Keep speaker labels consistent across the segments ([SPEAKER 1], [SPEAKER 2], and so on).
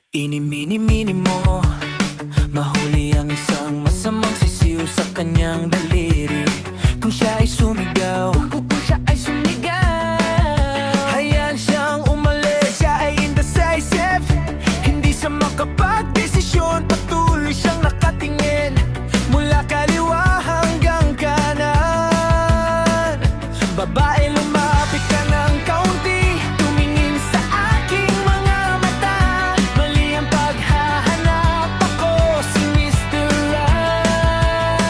[SPEAKER 1] Ini-mini-mini mo, mahuli ang isang masamang sisiw sa kanyang daliri. Kung siya ay sumigaw, kung siya ay sumigaw, hayaan siyang umalis. Siya ay indecisive, hindi siya makapagdesisyon. Patuloy siyang nakatingin mula kaliwa hanggang kanan. Babae, lumapit ka ng kaunti, tumingin sa aking mga mata. Mali ang paghahanap, ako si Mr. Right.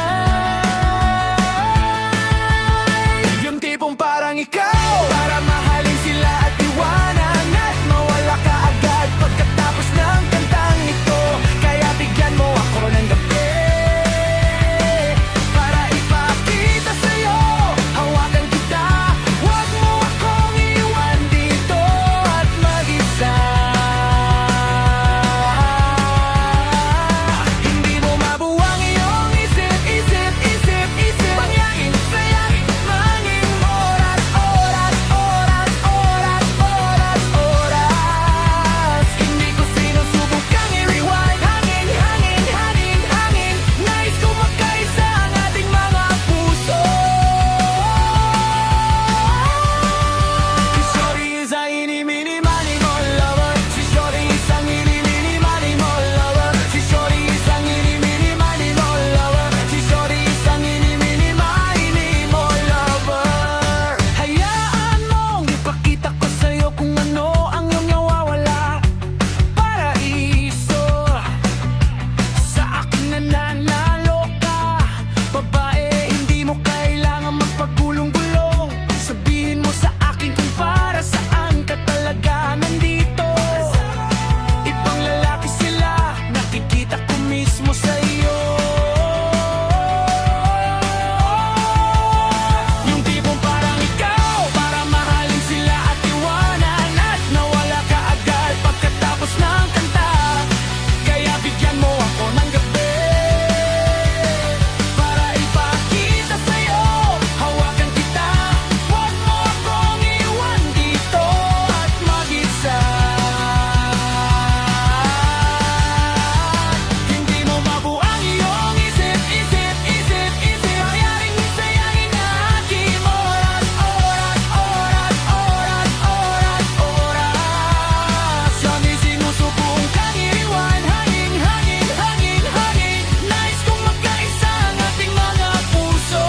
[SPEAKER 1] Yung tipong parang ikaw, para mahalin sila at iwanan at mawala ka agad pagkatapos ng kantang ito. Kaya bigyan mo ako ng gabi para ipakita sa'yo, hawakan kita. Huwag mo akong iwan dito at mag-isa. Hindi mo mabuwang iyong isip. Mangyain, sayangin, manging oras. Hindi ko sinusubukang i-rewind. Hangin. Nais ko magkaisa ang ating mga puso. Si Shorty is a ini-mini-mani-mo lover. Si Shorty is ang ini-mini-mani-mo lover. Si Shorty is ang ini-mini-mani-mo lover. Si Shorty is ang ini-mini-mani-mo lover. Hayaan mong ipakita ko sa'yo kung ano ang iyong nawawala. Paraiso, sa akin nananalo ka. Babae, hindi mo kailangan magpagulong-gulong. Sabihin mo sa akin kung para saan ka talaga nandito. Ibang lalaki sila, nakikita ko mismo sa iyo. Yung tipong parang ikaw, para mahalin sila at iwanan at nawala ka agad pagkatapos ng kanta. Kaya bigyan mo ako ng gabi para ipakita sa'yo, hawakan kita. Huwag mo akong iwan dito at mag-isa. Hindi mo mabuang iyong isip. Mangyaring sayangin na aking oras. Hindi sinusubong kang i-rewind. Hangin. Nais kong magkaisa ang ating mga puso.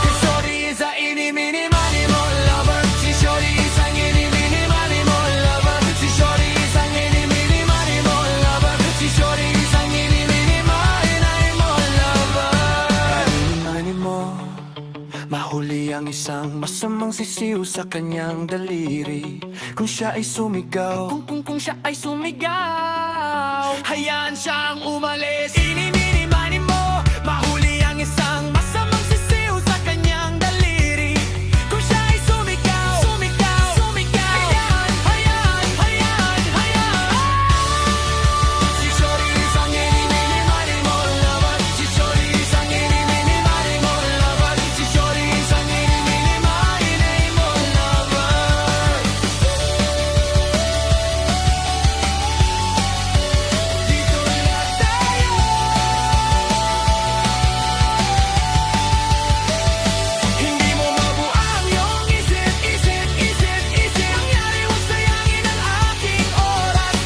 [SPEAKER 1] Si Shorty is a ini-mini-mani-mo lover. Si Shorty is ang ini-mini-mani-mo lover. Si Shorty is ang ini-mini-mani-mo lover. Si Shorty is ang ini-mini-mani-mo lover. Mani mo, mahuli ang isang masamang sisiw sa kanyang daliri. Kung siya ay sumigaw, kung siya ay sumigaw, hayaan siyang umalis. Ini-mini-mani mo, mahuli ang isang masamang sisiw sa kanyang daliri. Kung siya ay sumigaw, hayaan. Si Shorty is ang ini-mini-mani-mo lover. Si Shorty is ang ini-mini-mani-mo lover. Si Shorty is ang ini-mini-mani-mo lover. Dito lang tayo. Hindi mo mabuang iyong isip. Mangyari, huwag sayangin ang aking oras.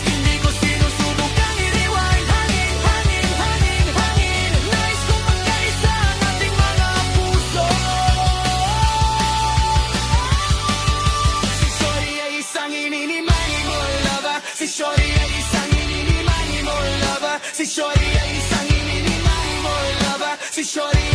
[SPEAKER 1] Hindi ko sinusubukang i-rewind. Hangin. Nais kong magkaisa ang ating mga puso. Si Shorty ay isang ini-mani-mo lover. Si Shorty ay isang ini-mani-mo lover. Si Shorty ay isang ini-mani-mo lover. Si Shorty